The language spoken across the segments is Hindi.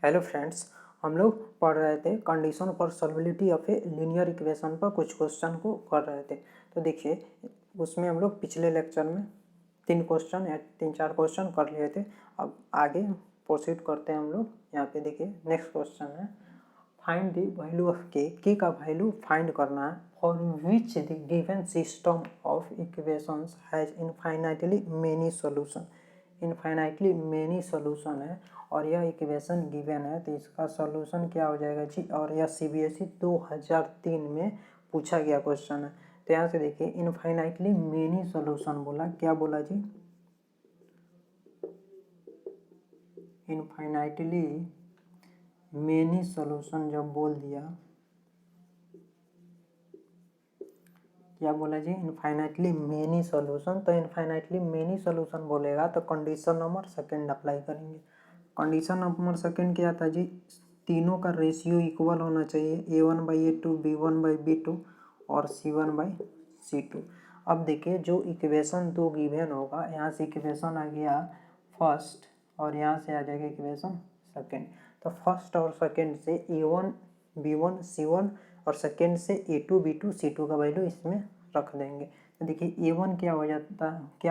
हेलो फ्रेंड्स, हम लोग पढ़ रहे थे condition for solvability of a linear equation पर कुछ क्वेश्चन को कर रहे थे। तो देखिए, उसमें हम लोग पिछले लेक्चर में 3 क्वेश्चन कर लिए थे। अब आगे प्रोसीड करते हैं हम लोग। यहाँ पे देखिए नेक्स्ट क्वेश्चन है, फाइंड द वैल्यू ऑफ के का वैल्यू फाइंड करना है for which the given system of equations has infinitely many solution. Infinitely many solution है और यह इक्वेशन गिवन है, तो इसका सॉल्यूशन क्या हो जाएगा जी। और यह CBSE 2003 में पूछा गया क्वेश्चन है। तो यहाँ से देखिए, इनफाइनाइटली मेनी सॉल्यूशन बोला, क्या बोला जी, इनफाइनाइटली मेनी सॉल्यूशन जब बोल दिया, क्या बोला जी, इनफाइनाइटली मेनी सॉल्यूशन। तो इनफाइनाइटली मेनी सॉल्यूशन बोलेगा तो कंडीशन नंबर सेकंड अप्लाई करेंगे। कंडीशन नंबर सेकंड क्या था जी, तीनों का रेशियो इक्वल होना चाहिए, A1/A2, B1/B2 और C1/C2। अब देखिए, जो इक्वेशन दो गिवन होगा, यहाँ से इक्वेशन आ गया फर्स्ट और यहाँ से आ जाएगा इक्वेशन सेकंड। तो फर्स्ट और सेकंड से A1, B1, C1 और सेकंड से A2, B2, C2 का वैल्यू इसमें रख देंगे। तो देखिए A1 क्या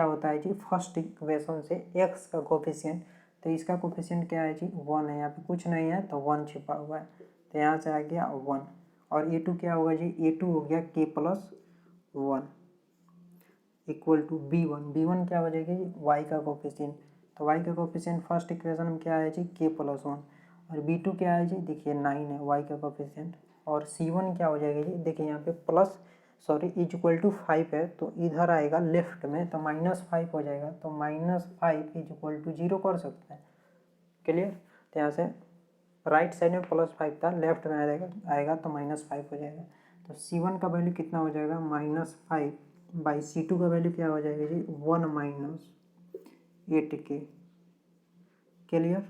होता है जी, फर्स्ट इक्वेशन से x का कोफिशिएंट। तो इसका कोफिशिएंट क्या है जी, 1 है। यहाँ पे कुछ नहीं है तो 1 छिपा हुआ है, तो यहाँ से आ गया 1। और A2 क्या होगा जी, A2 हो गया k+1 इक्वल टू B1 क्या हो जाएगी जी, y का कोफिशिएंट। तो y का कोफिशिएंट फर्स्ट इक्वेशन में क्या है जी, k+1। और B2 क्या है जी, देखिए 9 है y का कोफिशिएंट। और C1 क्या हो जाएगा जी, देखिए यहाँ पे इक्वल टू 5 है, तो इधर आएगा लेफ्ट में तो -5 हो जाएगा। तो -5 इक्वल टू 0 कर सकते हैं, क्लियर। तो यहाँ से राइट साइड में +5 था, लेफ्ट में आएगा तो -5 हो जाएगा। तो C1 का वैल्यू कितना हो जाएगा, -5/C2 का वैल्यू क्या हो जाएगा जी, 1 - 8k, क्लियर।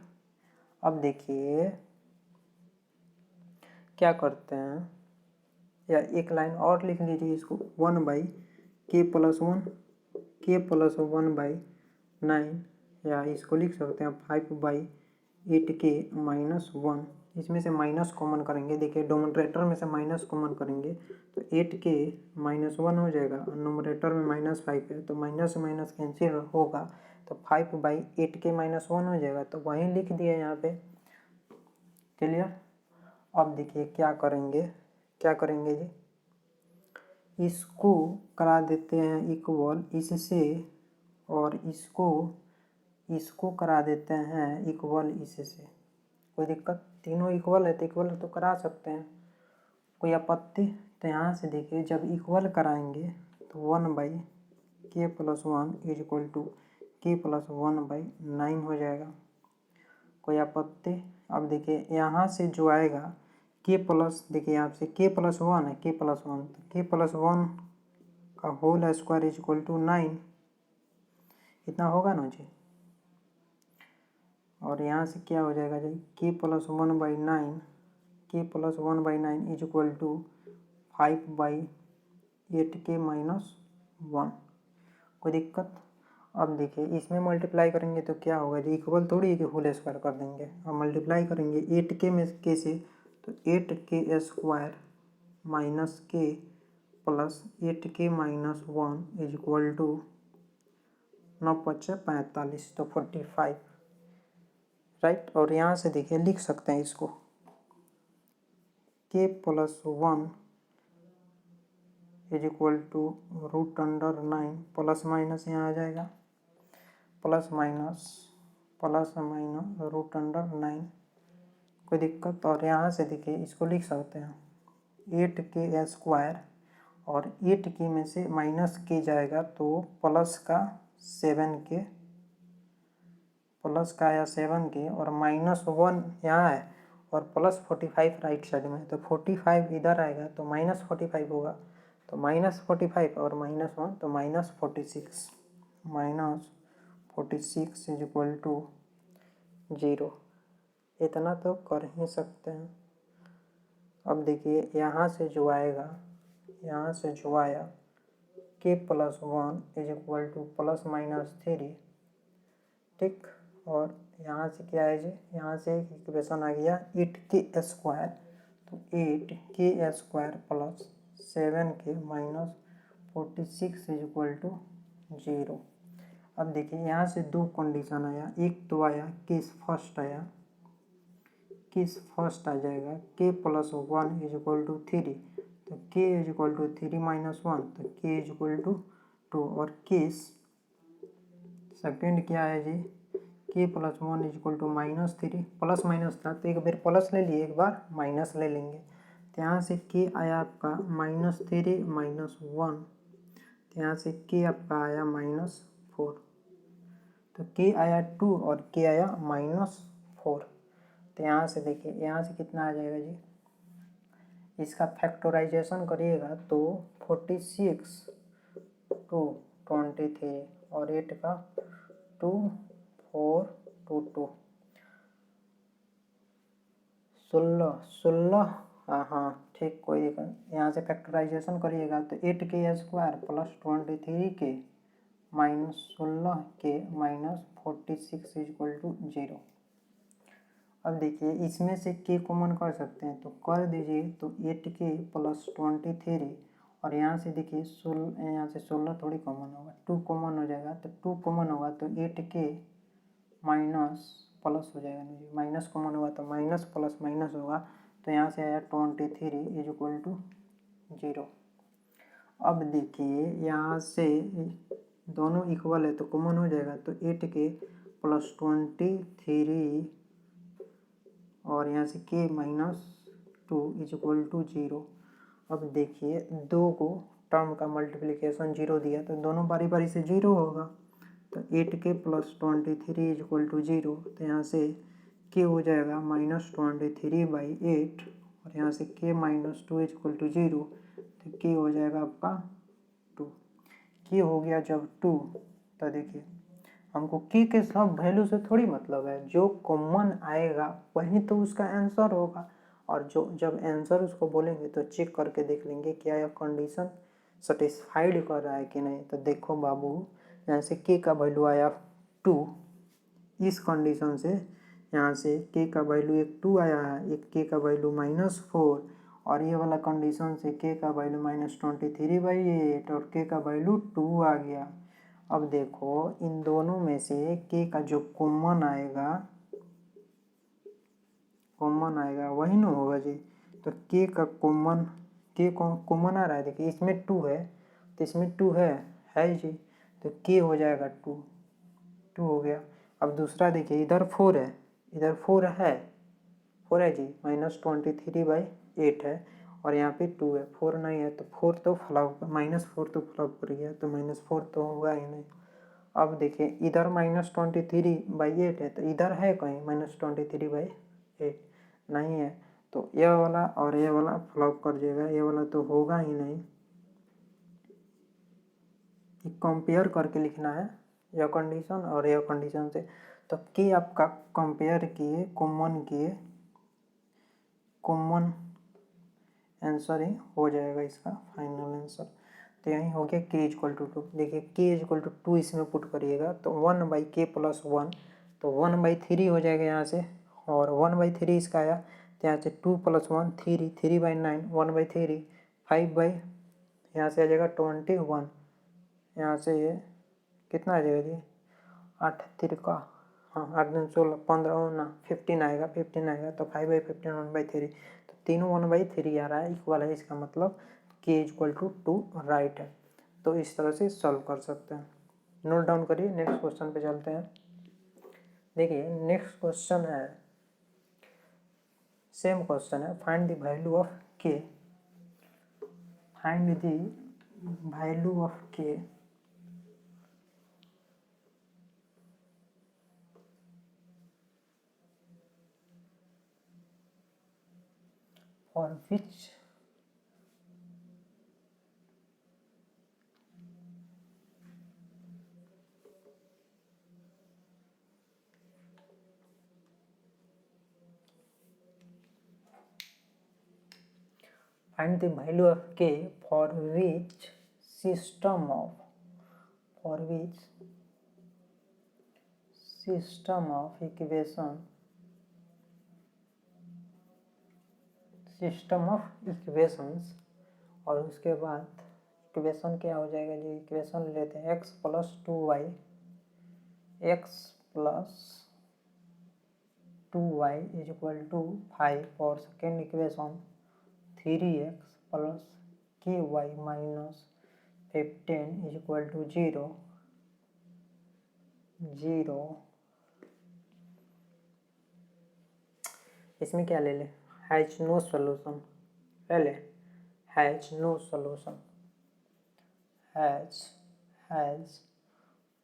अब देखिए क्या करते हैं, या एक लाइन और लिख लीजिए इसको, 1/k+1/9, या इसको लिख सकते हैं 5/8k-1। इसमें से माइनस कॉमन करेंगे, देखिए डोमिनेटर में से माइनस कॉमन करेंगे तो 8k-1 हो जाएगा, और नोमिनेटर में -5 है तो माइनस से माइनस कैंसिल होगा, तो 5/8k-1 हो जाएगा। तो वहीं लिख दिया यहाँ पे, क्लियर। अब देखिए क्या करेंगे जी, इसको करा देते हैं इक्वल इससे, और इसको करा देते हैं इक्वल इससे। कोई दिक्कत, तीनों इक्वल है तो इक्वल तो करा सकते हैं, कोई आपत्ति। तो यहाँ से देखिए, जब इक्वल कराएंगे तो 1/k+1 इक्वल टू k+1/9 हो जाएगा, कोई आपत्ति। अब देखिए यहाँ से जो आएगा देखिए यहाँ से k+1 है, k+1 तो k+1 का होल स्क्वायर इक्वल टू 9, इतना होगा ना जी। और यहाँ से क्या हो जाएगा जी, k+1/9 इक्वल टू 5/8k-1, कोई दिक्कत। अब देखिए इसमें मल्टीप्लाई करेंगे तो क्या होगा जी, इक्वल थोड़ी है कि होल स्क्वायर कर देंगे। अब मल्टीप्लाई करेंगे 8k में k से, तो 8k² - k plus 8k-1 equal to 9×5 = 45, तो 45, राइट। और यहाँ से देखिए लिख सकते हैं इसको, k+1 equal to √9, plus minus यहाँ आ जाएगा, प्लस माइनस √9, कोई दिक्कत। और यहाँ से देखिए इसको लिख सकते हैं 8k² और 8k में से -k जाएगा तो प्लस का 7k, प्लस का आया 7k और -1 यहाँ है और +45 राइट साइड में, तो 45 इधर आएगा तो -45 होगा, तो -45 और -1 तो -46 इक्वल टू 0, इतना तो कर ही सकते हैं। अब देखिए यहाँ से जो आया k+1 इक्वल टू +-3, ठीक। और यहाँ से क्या है जी, यहाँ से एक इक्वेशन आ गया 8k² तो 8k² plus 7k minus 46 is equal to 0। अब देखिए यहाँ से दो कंडीशन आया, एक तो आया केस फर्स्ट आया, केस फर्स्ट आ जाएगा k plus 1 is equal to 3 तो k is equal to 3 minus 1 तो k इज इक्वल टू 2। और केस सेकेंड क्या है जी, k plus 1 is equal to -3, plus minus था तो एक बार प्लस ले लिए, एक बार माइनस ले लेंगे। तो यहाँ से k आया आपका -3 माइनस 1 तो यहाँ से k आपका आया -4 तो k आया 2 और k आया -4। तो यहाँ से देखिए यहाँ से कितना आ जाएगा जी, इसका फैक्टराइजेशन करिएगा तो 46 2 23 और 8 का 2 4 2 2 16 हाँ ठीक, कोई दिक्कत। यहाँ से फैक्टराइजेशन करिएगा तो 8k² plus 23k minus 16k minus 46 is equal to 0। अब देखिए इसमें से k कॉमन कर सकते हैं तो कर दीजिए, तो 8k प्लस 23 और यहाँ से देखिए 16, यहाँ से 16 थोड़ी कॉमन होगा, 2 कॉमन हो जाएगा तो 2 कॉमन होगा तो 8k माइनस प्लस हो जाएगा, नहीं माइनस कॉमन होगा तो माइनस प्लस माइनस होगा तो यहाँ से आया 23 इज इक्वल टू 0। अब देखिए यहाँ से दोनों इक्वल है तो कॉमन हो जाएगा तो 8k प्लस 23 और यहाँ से k minus 2 is equal to 0। अब देखिए दो को टर्म का मल्टीप्लिकेशन 0 दिया तो दोनों बारी बारी से 0 होगा तो 8k plus 23 is equal to 0 तो यहाँ से k हो जाएगा -23/8 और यहाँ से k minus 2 is equal to 0 तो k हो जाएगा आपका 2। k हो गया जब 2 तो देखिए हमको k के सब वैल्यू से थोड़ी मतलब है, जो कॉमन आएगा वही तो उसका आंसर होगा। और जो जब आंसर उसको बोलेंगे तो चेक करके देख लेंगे क्या यह कंडीशन सेटिस्फाइड कर रहा है कि नहीं। तो देखो बाबू यहाँ से k का वैल्यू आया 2, इस कंडीशन से यहाँ से k का वैल्यू एक 2 आया है, एक k का वैल्यू -4 और ये वाला कंडीशन से k का वैल्यू -23/8 और k का वैल्यू 2 आ गया। अब देखो इन दोनों में से k का जो कॉमन आएगा वही ना होगा जी। तो k का कॉमन आ रहा है, देखिए इसमें 2 है तो इसमें 2 है जी, तो k हो जाएगा 2 हो गया। अब दूसरा देखिए इधर 4 है, इधर 4 है जी, -23/8 है और यहाँ पे 2 है, 4 नहीं है तो 4 तो फ्लॉप, -4 तो फ्लॉप कर गया तो -4 तो होगा ही नहीं। अब देखिए इधर -23/8 है तो इधर है कहीं -23/8 नहीं है तो ये वाला और ये वाला फ्लॉप कर जाएगा, ये वाला तो होगा ही नहीं। कंपेयर करके लिखना है यह कंडीशन और यह कंडीशन से, तो k आपका कंपेयर किए कॉमन आंसर ही हो जाएगा इसका फाइनल आंसर। तो यही हो गया k इक्वल टू 2। देखिए k इक्वल टू 2 इसमें पुट करिएगा तो 1/k प्लस 1 तो 1/3 हो जाएगा यहाँ से, और 1/3 इसका आया तो यहाँ से 2 + 1 3 3/9 1/3 5 यहाँ से आ जाएगा 21, यहाँ से ये कितना आ जाएगा जी 8 तिरका हाँ 8 दूनी 16 15 ना 15 आएगा, 15 आएगा तो 5/15 1/3 तो तीनों 1/3 आ रहा है, इक्वल है, इसका मतलब k इक्वल टू 2 राइट है। तो इस तरह से सॉल्व कर सकते हैं। नोट डाउन करिए, नेक्स्ट क्वेश्चन पे चलते हैं। देखिए नेक्स्ट क्वेश्चन है, सेम क्वेश्चन है, find the value of k, find the value of k for which find the value of k for which system system of equations और उसके बाद इक्वेशन क्या हो जाएगा जी, इक्वेशन लेते हैं x plus 2y is equal to 5 और second equation 3x plus ky minus 15 is equal to 0 इसमें क्या ले ले, हैज नो सोल्यूशन ले ले, has no solution, has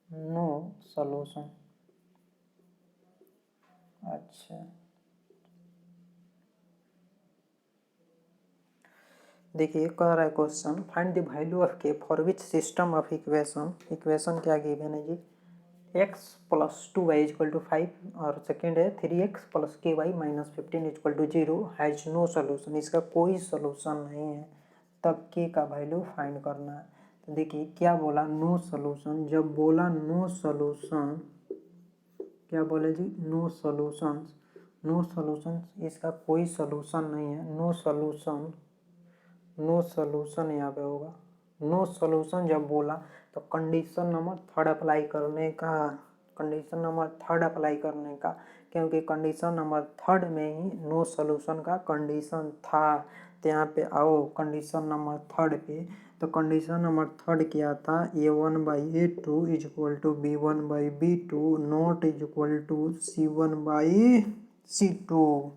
no solution. अच्छा देखिए कह रहा है question, find the value of k for which system of equation क्या गिवन है जी, x plus 2y equal to 5 और सेकेंड है 3x plus ky minus 15 equal to 0 has no solution, इसका कोई सोल्यूशन नहीं है, तब के का वैल्यू फाइंड करना है। तो देखिए क्या बोला, नो सोल्यूशन, जब बोला नो सोल्यूशन, क्या बोले जी, नो सोल्यूशन, इसका कोई सोल्यूशन नहीं है, नो सोल्यूशन यहाँ पे होगा। नो सोल्यूशन जब बोला तो कंडीशन नंबर थर्ड अप्लाई करने का, क्योंकि कंडीशन नंबर थर्ड में ही नो सोल्यूशन का कंडीशन था। तो यहाँ पे आओ कंडीशन नंबर थर्ड पे, तो कंडीशन नंबर थर्ड क्या था, a1/a2 is equal to b1/b2 not is equal to c1/c2।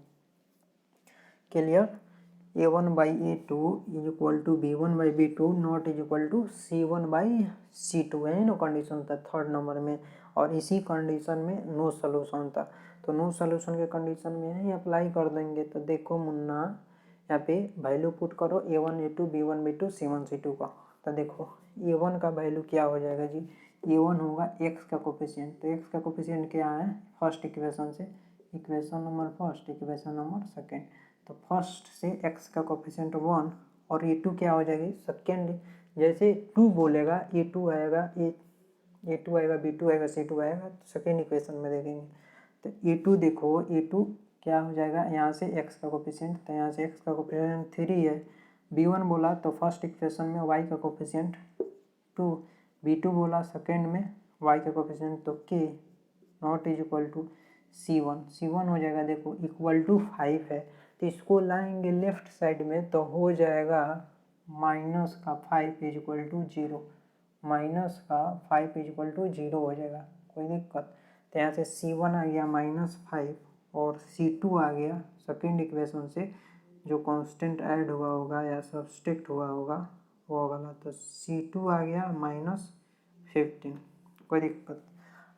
Clear, a1/a2 is equal to b1/b2 not is equal to c1/c2 है ना कंडीशन था थर्ड नंबर में, और इसी कंडीशन में नो सोल्यूशन था। तो नो सोल्यूशन के कंडीशन में ही अप्लाई कर देंगे। तो देखो मुन्ना, यहाँ पे वैल्यू पुट करो a1a2 b1b2 c1c2 का। तो देखो a1 का वैल्यू क्या हो जाएगा जी, a1 होगा x का कोफिशिएंट, तो x का कोफिशिएंट क्या है फर्स्ट इक्वेशन से, equation number first, equation number second, तो फर्स्ट से x का कोफिशिएंट 1 और a2 क्या हो जाएगी सेकेंड, जैसे 2 बोलेगा a2 आएगा, a2 आएगा, b2 आएगा, c2 आएगा, तो सेकेंड इक्वेशन में देखेंगे। तो a2 देखो, a2 क्या हो जाएगा, यहाँ से x का कोफिशिएंट, तो यहाँ से x का कोफिशिएंट 3 है, b1 बोला तो फर्स्ट इक्वेशन में y का कोफिशिएंट 2, b2 बोला सेकेंड में y का कोफिशिएंट तो k not is equal to c1 हो जाएगा, देखो इक्वल टू 5 है, तो इसको लाएंगे लेफ्ट साइड में तो हो जाएगा माइनस का 5 इज इक्वल टू 0, माइनस का 5 इज इक्वल टू 0 हो जाएगा, कोई दिक्कत। तो यहाँ से c1 आ गया -5 और c2 आ गया सेकेंड इक्वेशन से जो कांस्टेंट ऐड हुआ होगा या सब्सट्रैक्ट हुआ होगा वो वाला, तो c2 आ गया -15, कोई दिक्कत।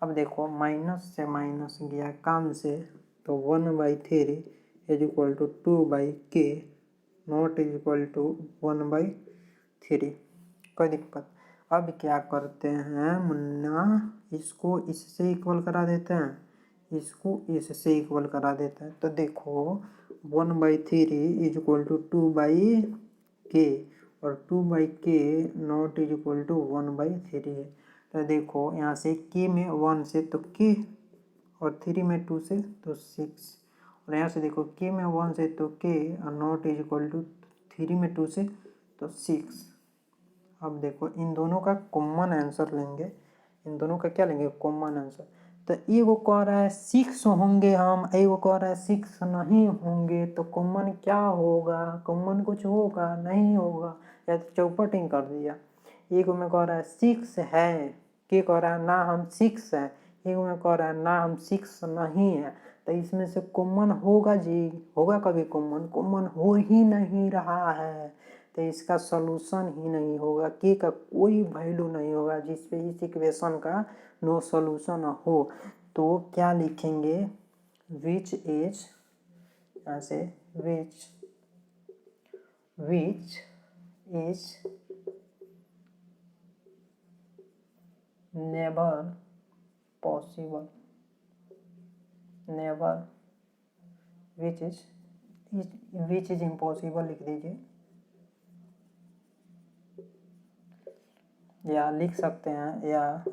अब देखो माइनस से माइनस गया काम से, तो 1/3 is equal to 2/k not is equal to 1/3, कोई दिक्कत। अब क्या करते हैं मुन्ना, इसको इससे इक्वल करा देते हैं, इसको इससे इक्वल करा देते हैं, तो देखो 1/3 इज इक्वल टू 2/k और 2/k not is equal to 1/3 है। तो देखो यहाँ से k में 1 से तो k और 3 में 2 से तो 6, और यहाँ से देखो k में 1 से तो k और नॉट इज इक्वल टू 3 में 2 से तो 6। अब देखो इन दोनों का कॉमन आंसर लेंगे, इन दोनों का क्या लेंगे कॉमन आंसर, तो एगो कह रहा है 6 होंगे हम, एगो कह रहा है 6 नहीं होंगे, तो कॉमन क्या होगा, कॉमन कुछ होगा नहीं होगा, या तो चौपटिंग कर दिया। एगो में कह रहा है 6 है, के कह रहा है ना हम 6 है, एगो में कह रहा है ना हम 6 नहीं है, तो इसमें से कॉमन होगा जी, होगा कभी कॉमन हो ही नहीं रहा है, तो इसका सॉल्यूशन ही नहीं होगा, के का कोई वैल्यू नहीं होगा जिस पे इस इक्वेशन का नो सॉल्यूशन हो। तो क्या लिखेंगे, विच इज, यहाँ से विच is never possible, never, which is impossible लिख दीजिए, या लिख सकते हैं या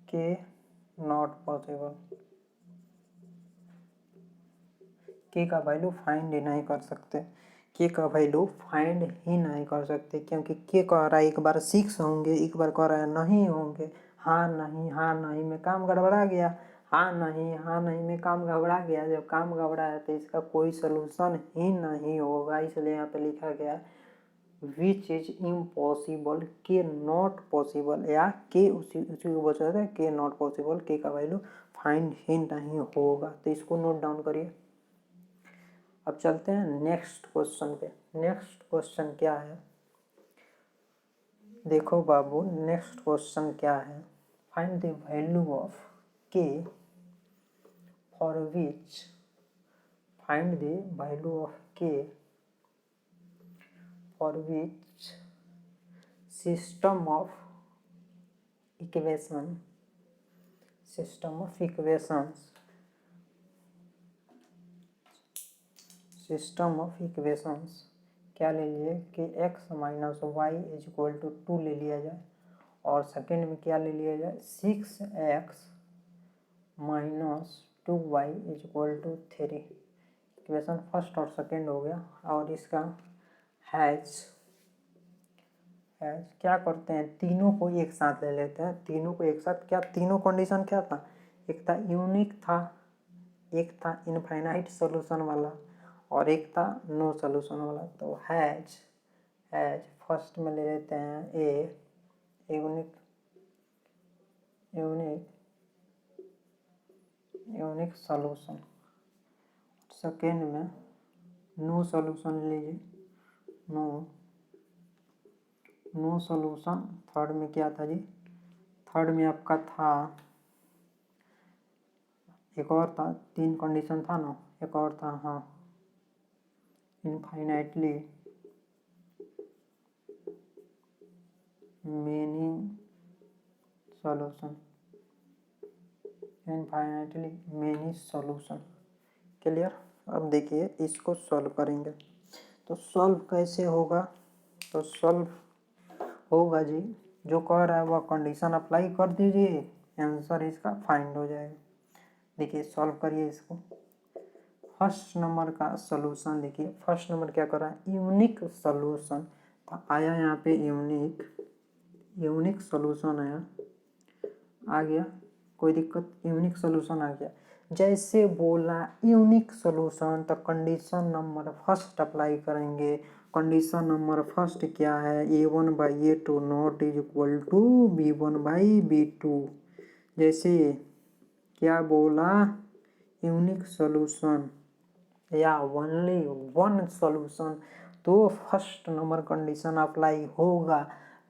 के नॉट पॉसिबल, के का वैल्यू फाइंड ही नहीं कर सकते, के का वैल्यू फाइंड ही नहीं कर सकते, क्योंकि के कह रहा है एक बार 6 होंगे, एक बार कह रहा है नहीं होंगे, हाँ नहीं में काम गड़बड़ा गया, हाँ नहीं में काम गड़बड़ा गया। जब काम गड़बड़ा है तो इसका कोई सोल्यूशन ही नहीं होगा, इसलिए यहाँ पे लिखा गया है विच इज इम्पॉसिबल, के नॉट पॉसिबल, या के उसी को बोल सकते हैं के नॉट पॉसिबल, के का वैल्यू फाइंड ही नहीं होगा। तो इसको नोट डाउन करिए। अब चलते हैं नेक्स्ट क्वेश्चन पे। नेक्स्ट क्वेश्चन क्या है, देखो बाबू नेक्स्ट क्वेश्चन क्या है, find the value of k for which, find the value of k for which system of equation, system of equations, system of equations क्या ले लिए कि x माइनस वाई इज इक्वल टू 2 ले लिया जाए, और सेकेंड में क्या ले लिया जाए 6x minus 2y is equal to 3। Equation first और सेकेंड हो गया। और इसका हैज क्या करते हैं, तीनों को एक साथ ले लेते हैं, तीनों को एक साथ। क्या तीनों कंडीशन क्या था, एक था यूनिक था, एक था इनफाइनाइट सोल्यूशन वाला, और एक था नो सोल्यूशन वाला। तो हैज फर्स्ट में ले लेते हैं ए यूनिक सोल्यूशन, सेकेंड में नो सोल्यूशन लीजिए, नो सोल्यूशन। थर्ड में क्या था जी, थर्ड में आपका था एक और था, 3 कंडीशन था ना, एक और था हाँ infinitely many solution, infinitely many solution. Clear. अब देखिए इसको सॉल्व करेंगे, तो सॉल्व कैसे होगा, तो सॉल्व होगा जी जो कह रहा है वह कंडीशन अप्लाई कर दीजिए, आंसर इसका फाइंड हो जाएगा। देखिए सॉल्व करिए इसको। फर्स्ट नंबर का सोल्यूशन देखिए, फर्स्ट नंबर क्या कर रहा है यूनिक सोल्यूशन, तो आया यहाँ पे यूनिक सोल्यूशन आया, आ गया कोई दिक्कत, यूनिक सोल्यूशन आ गया। जैसे बोला यूनिक सोल्यूशन तो कंडीशन नंबर फर्स्ट अप्लाई करेंगे। कंडीशन नंबर फर्स्ट क्या है, a1/a2 not is equal to b1/b2। जैसे क्या बोला यूनिक सोल्यूशन या ओनली वन सोल्यूशन, तो फर्स्ट नंबर कंडीशन अप्लाई होगा।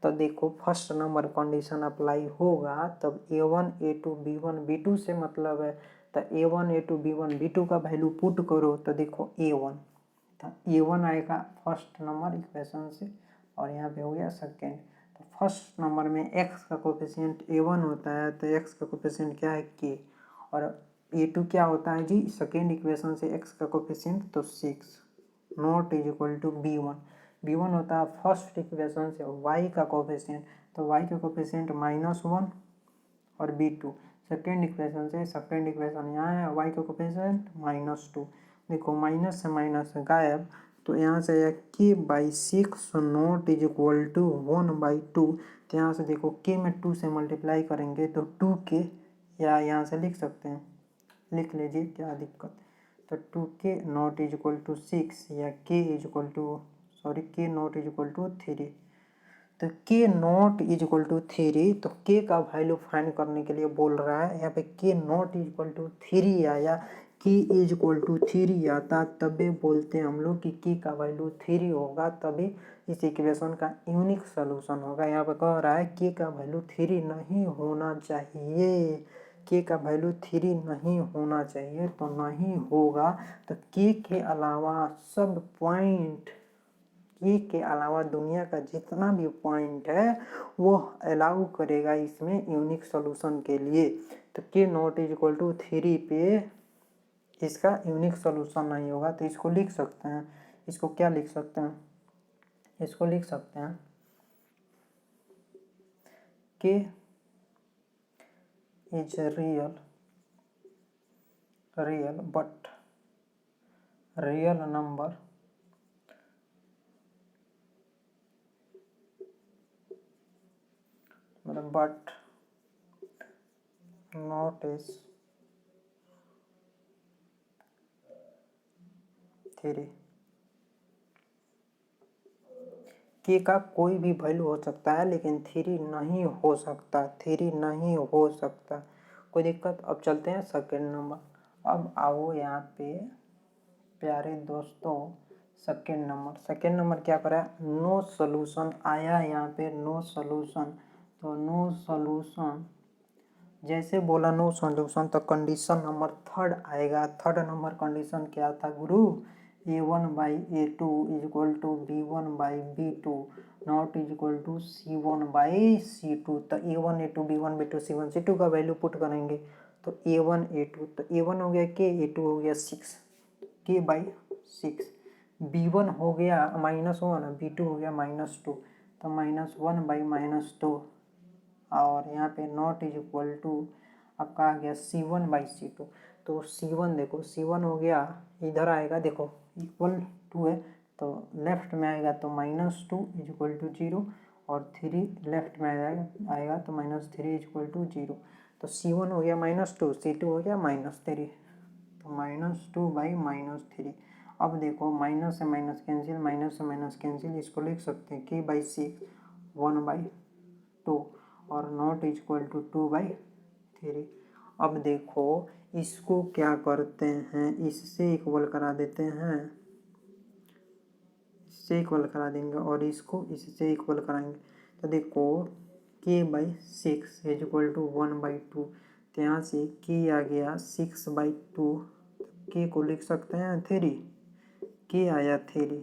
तो देखो फर्स्ट नंबर कंडीशन अप्लाई होगा तब a1 a2 b1 b2 से मतलब है, तो a1 a2 b1 b2 का वैल्यू पुट करो, तो देखो a1, तो a1 आएगा फर्स्ट नंबर इक्वेशन से, और यहाँ पे हो गया सेकेंड। तो फर्स्ट नंबर में x का कोफिशिएंट a1 होता है, तो x का कोफिशिएंट क्या है k, और a2 क्या होता है जी सेकेंड इक्वेशन से x का कोफिशिएंट, तो 6 not is equal to b1 होता है फर्स्ट इक्वेशन से y का कोफिशिएंट, तो y का कोफिशिएंट -1, और b2 सेकेंड इक्वेशन से, सेकेंड इक्वेशन यहाँ है y का कोफिशिएंट -2। देखो माइनस से माइनस गायब, तो यहाँ से आया k/6 not is equal to 1/2। तो यहाँ से देखो k में 2 से मल्टीप्लाई करेंगे तो 2k, या यहाँ से लिख सकते हैं, लिख लीजिए क्या दिक्कत। तो 2k not is equal to 6, या k not is equal to 3। तो k not is equal to 3, तो k का वैल्यू फाइंड करने के लिए बोल रहा है। यहाँ पे k not is equal to 3 आया, k इज इक्वल टू 3 आता, तभी बोलते हैं हम लोग कि k का वैल्यू 3 होगा, तभी इस इक्वेशन का यूनिक सोल्यूशन होगा। यहाँ पे कह रहा है k का वैल्यू 3 नहीं होना चाहिए, k का वैल्यू 3 नहीं होना चाहिए, तो नहीं होगा। तो k के अलावा सब पॉइंट, के अलावा दुनिया का जितना भी पॉइंट है वो अलाउ करेगा इसमें यूनिक सोल्यूशन के लिए। तो के नॉट इज इक्वल टू 3 पे इसका यूनिक सोल्यूशन नहीं होगा, तो इसको लिख सकते हैं, इसको क्या लिख सकते हैं, इसको लिख सकते हैं कि is real but real number but not is 3। के का कोई भी वैल्यू हो सकता है लेकिन 3 नहीं हो सकता, 3 नहीं हो सकता। कोई दिक्कत? अब चलते हैं सेकेंड नंबर। अब आओ यहाँ पे प्यारे दोस्तों, सेकेंड नंबर क्या करा है? नो सोल्यूशन आया है यहाँ पे, नो सोल्यूशन। तो नो सोल्यूशन जैसे बोला नो सोल्यूशन तो कंडीशन नंबर थर्ड आएगा। थर्ड नंबर कंडीशन क्या था गुरु? a1/a2 is equal to b1/b2 not is equal to c1/c2। तो a1 a2 b1 b2 c1 c2 का वैल्यू पुट करेंगे तो a1 a2, तो a1 हो गया k, a2 हो गया 6, k/6। b1 हो गया -1, b2 हो गया -2, तो -1/-2। और यहाँ पे नॉट इज इक्वल टू आपका आ गया c1/c2। तो c1 देखो, c1 हो गया, इधर आएगा देखो इक्वल टू है तो लेफ्ट में आएगा तो -2 इज इक्वल टू 0 और 3 लेफ्ट में आएगा तो -3 इज इक्वल टू 0। तो c1 हो गया -2, c2 हो गया -3, तो -2/-3। अब देखो माइनस से माइनस कैंसिल, माइनस से माइनस कैंसिल, इसको लिख सकते हैं k/6 1/2 और नॉट इज इक्वल टू 2/3। अब देखो इसको क्या करते हैं, इससे इक्वल करा देते हैं, इससे इक्वल करा देंगे और इसको इससे इक्वल कराएंगे। तो देखो k/6 इज इक्वल टू 1/2, तो यहाँ से k आ गया 6/2, k को लिख सकते हैं 3, k आया 3।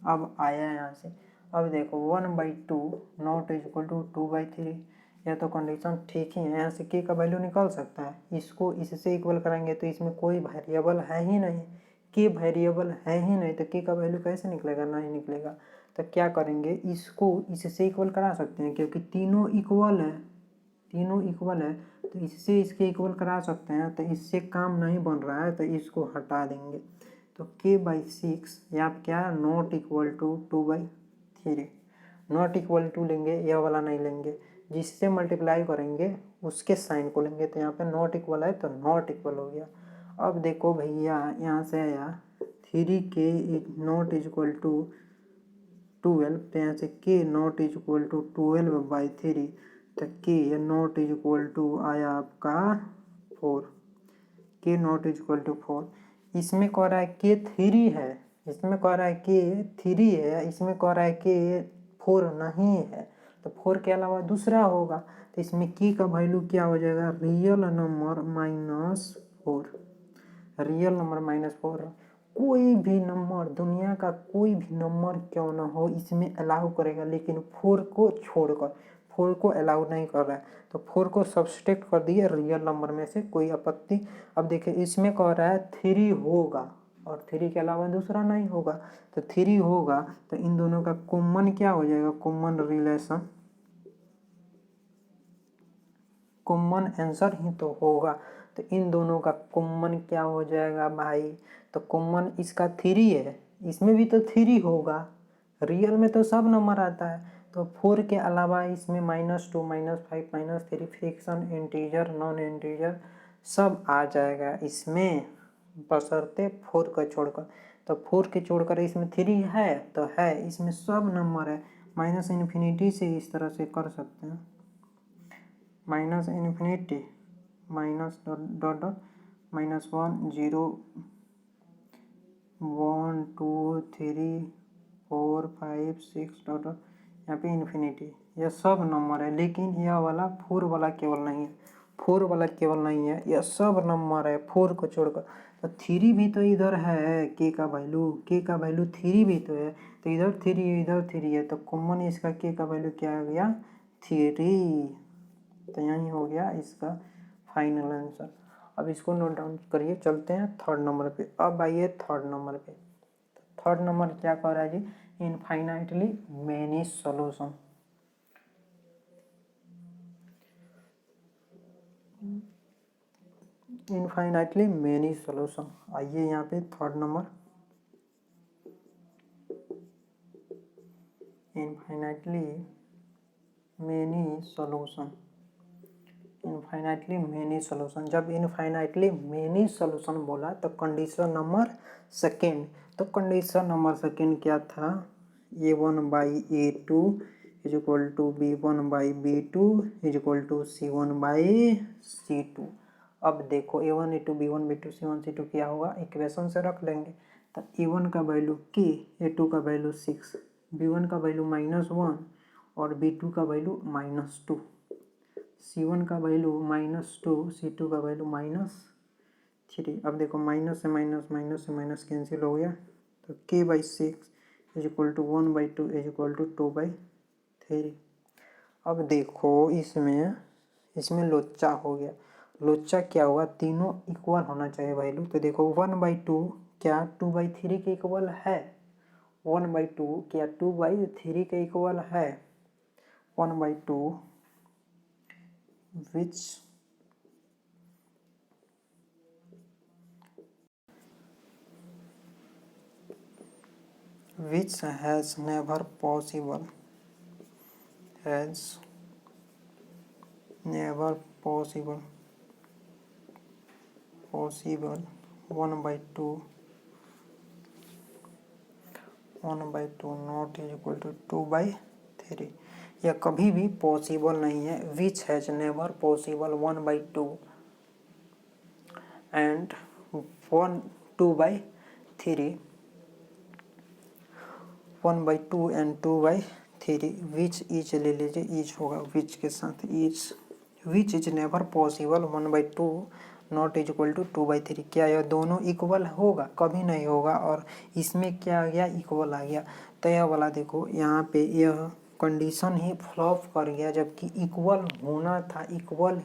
अब आया यहाँ से, अब देखो 1/2 नॉट इज इक्वल टू 2/3, यह तो कंडीशन ठीक ही है। यहाँ से k का वैल्यू निकल सकता है, इसको इससे इक्वल कराएंगे तो इसमें कोई वेरिएबल है ही नहीं, k वेरिएबल है ही नहीं, तो k का वैल्यू कैसे निकलेगा? नहीं निकलेगा। तो क्या करेंगे, इसको इससे इक्वल करा सकते हैं क्योंकि तीनों इक्वल है, तीनों इक्वल है तो इससे इसके इक्वल करा सकते हैं। तो इससे काम नहीं बन रहा है तो इसको हटा देंगे। तो k/6 यहाँ पे क्या है? Not equal to 2/3, not equal to लेंगे, यह वाला नहीं लेंगे, जिससे मल्टीप्लाई करेंगे उसके साइन को लेंगे। तो यहाँ पे नॉट इक्वल है तो नॉट इक्वल हो गया। अब देखो भैया यहाँ से आया 3k not is equal to 12, तो यहाँ से k not is equal to 12/3, तो k not is equal to आया आपका 4, k not is equal to 4। इसमें कह रहा है k 3 है, इसमें कह रहा है k 3 है, इसमें कह रहा है k 4 नहीं है, तो 4 के अलावा दूसरा होगा। तो इसमें k का वैल्यू क्या हो जाएगा? Real number -4, real number -4। कोई भी नंबर, दुनिया का कोई भी नंबर क्यों ना हो, इसमें अलाउ करेगा, लेकिन 4 को छोड़कर, 4 को अलाउ नहीं कर रहा है। तो 4 को सब्सट्रैक्ट कर दिए रियल नंबर में से, कोई आपत्ति? अब देखिए इसमें कह रहा है 3 होगा और 3 के अलावा दूसरा नहीं होगा, तो 3 होगा तो इन दोनों का कॉमन क्या हो जाएगा? कॉमन रिलेशन, कॉमन आंसर ही तो होगा। तो इन दोनों का कॉमन क्या हो जाएगा भाई? तो कॉमन इसका 3 है, इसमें भी तो 3 होगा, रियल में तो सब नंबर आता है। तो 4 के अलावा इसमें -2 -5 -3 फ्रैक्शन, इंटीजर, नॉन इंटीजर सब आ जाएगा इसमें, बशर्ते 4 का छोड़कर। तो 4 के छोड़कर इसमें 3 है तो है, इसमें सब नंबर है। -∞ से इस तरह से कर सकते हैं, -∞ minus dot dot -1 0 1 2 3 4 5 6 dot dot यहाँ पे इन्फिनिटी, यह सब नंबर है। लेकिन यह वाला 4 वाला केवल नहीं है, 4 वाला केवल नहीं है, यह सब नंबर है 4 को छोड़कर। तो 3 भी तो इधर है, k का वैल्यू 3 भी तो है, तो इधर 3 है इधर 3 है, तो कॉमन इसका k का वैल्यू क्या आ गया? 3। तो यही हो गया इसका फाइनल आंसर। अब इसको नोट डाउन करिए, चलते हैं थर्ड नंबर पे। अब आइए थर्ड नंबर पे। थर्ड नंबर क्या कह रहा है जी? Infinitely many solution. Infinitely many solution. आइए यहाँ पे third number, infinitely many solution. Infinitely many solution, जब इनफाइनाइटली मेनी सॉल्यूशन बोला तो कंडीशन नंबर सेकेंड, तो कंडीशन नंबर सेकेंड क्या था, a1/a2 is equal to b1/b2 is equal to c1/c2। अब देखो a1 a2 b1 b2 c1 c2 क्या होगा, इक्वेशन से रख लेंगे। तो a1 का वैल्यू k, a2 का वैल्यू 6, b1 का वैल्यू -1 और b2 का वैल्यू -2, c1 का वैल्यू -2, c2 का वैल्यू -3। अब देखो माइनस से माइनस कैंसिल हो गया, तो k/6 is equal to 1/2 is equal to 2/3। अब देखो इसमें लोचा हो गया, लोचा क्या हुआ, तीनों इक्वल होना चाहिए वैल्यू। तो देखो 1/2 क्या 2/3 के इक्वल है, 1/2 क्या 2/3 के इक्वल है, 1/2 which has never possible 1/2 not is equal to 2/3, यह कभी भी पॉसिबल नहीं है, which has never possible 1/2 and 2/3 1/2 and 2/3, which is ले लीजिए, इज होगा विच के साथ, is which is never possible 1/2 not is equal to 2/3, क्या यह दोनों इक्वल होगा, कभी नहीं होगा। और इसमें क्या आ गया, इक्वल आ गया। तो यह वाला देखो यहाँ पे यह कंडीशन ही फ्लॉप कर गया, जबकि इक्वल होना था, इक्वल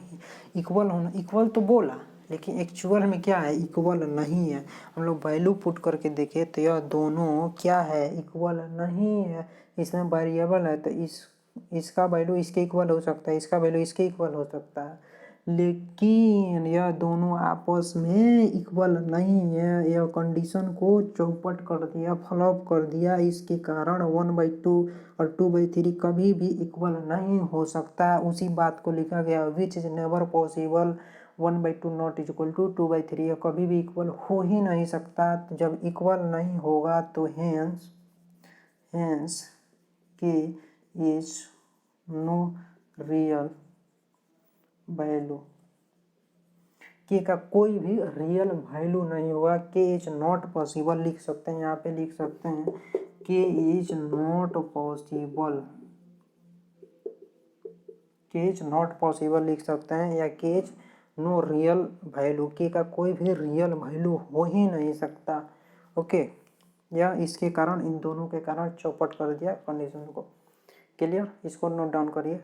होना, इक्वल तो बोला लेकिन एक्चुअल में क्या है, इक्वल नहीं है। हम लोग वैल्यू पुट करके देखे तो यह दोनों क्या है, इक्वल नहीं है। इसमें वेरिएबल है तो इसका वैल्यू इसके इक्वल हो सकता है, इसका वैल्यू इसके इक्वल हो सकता है, लेकिन यह दोनों आपस में इक्वल नहीं है। यह कंडीशन को चौपट कर दिया, फ्लॉप कर दिया। इसके कारण 1/2 और 2/3 कभी भी इक्वल नहीं हो सकता। उसी बात को लिखा गया, which is never possible 1/2 not is equal to 2/3, यह कभी भी इक्वल हो ही नहीं सकता। जब इक्वल नहीं होगा तो हेंस के इज नो रियल वैल्यू, के का कोई भी रियल वैल्यू नहीं होगा। के इज नॉट पॉसिबल लिख सकते हैं, यहाँ पे लिख सकते हैं के इज नॉट पॉसिबल, के इज नॉट पॉसिबल लिख सकते हैं, या के इज नो रियल वैल्यू, के का कोई भी रियल वैल्यू हो ही नहीं सकता। ओके, या इसके कारण, इन दोनों के कारण चौपट कर दिया कंडीशन को। क्लियर, इसको नोट डाउन करिए।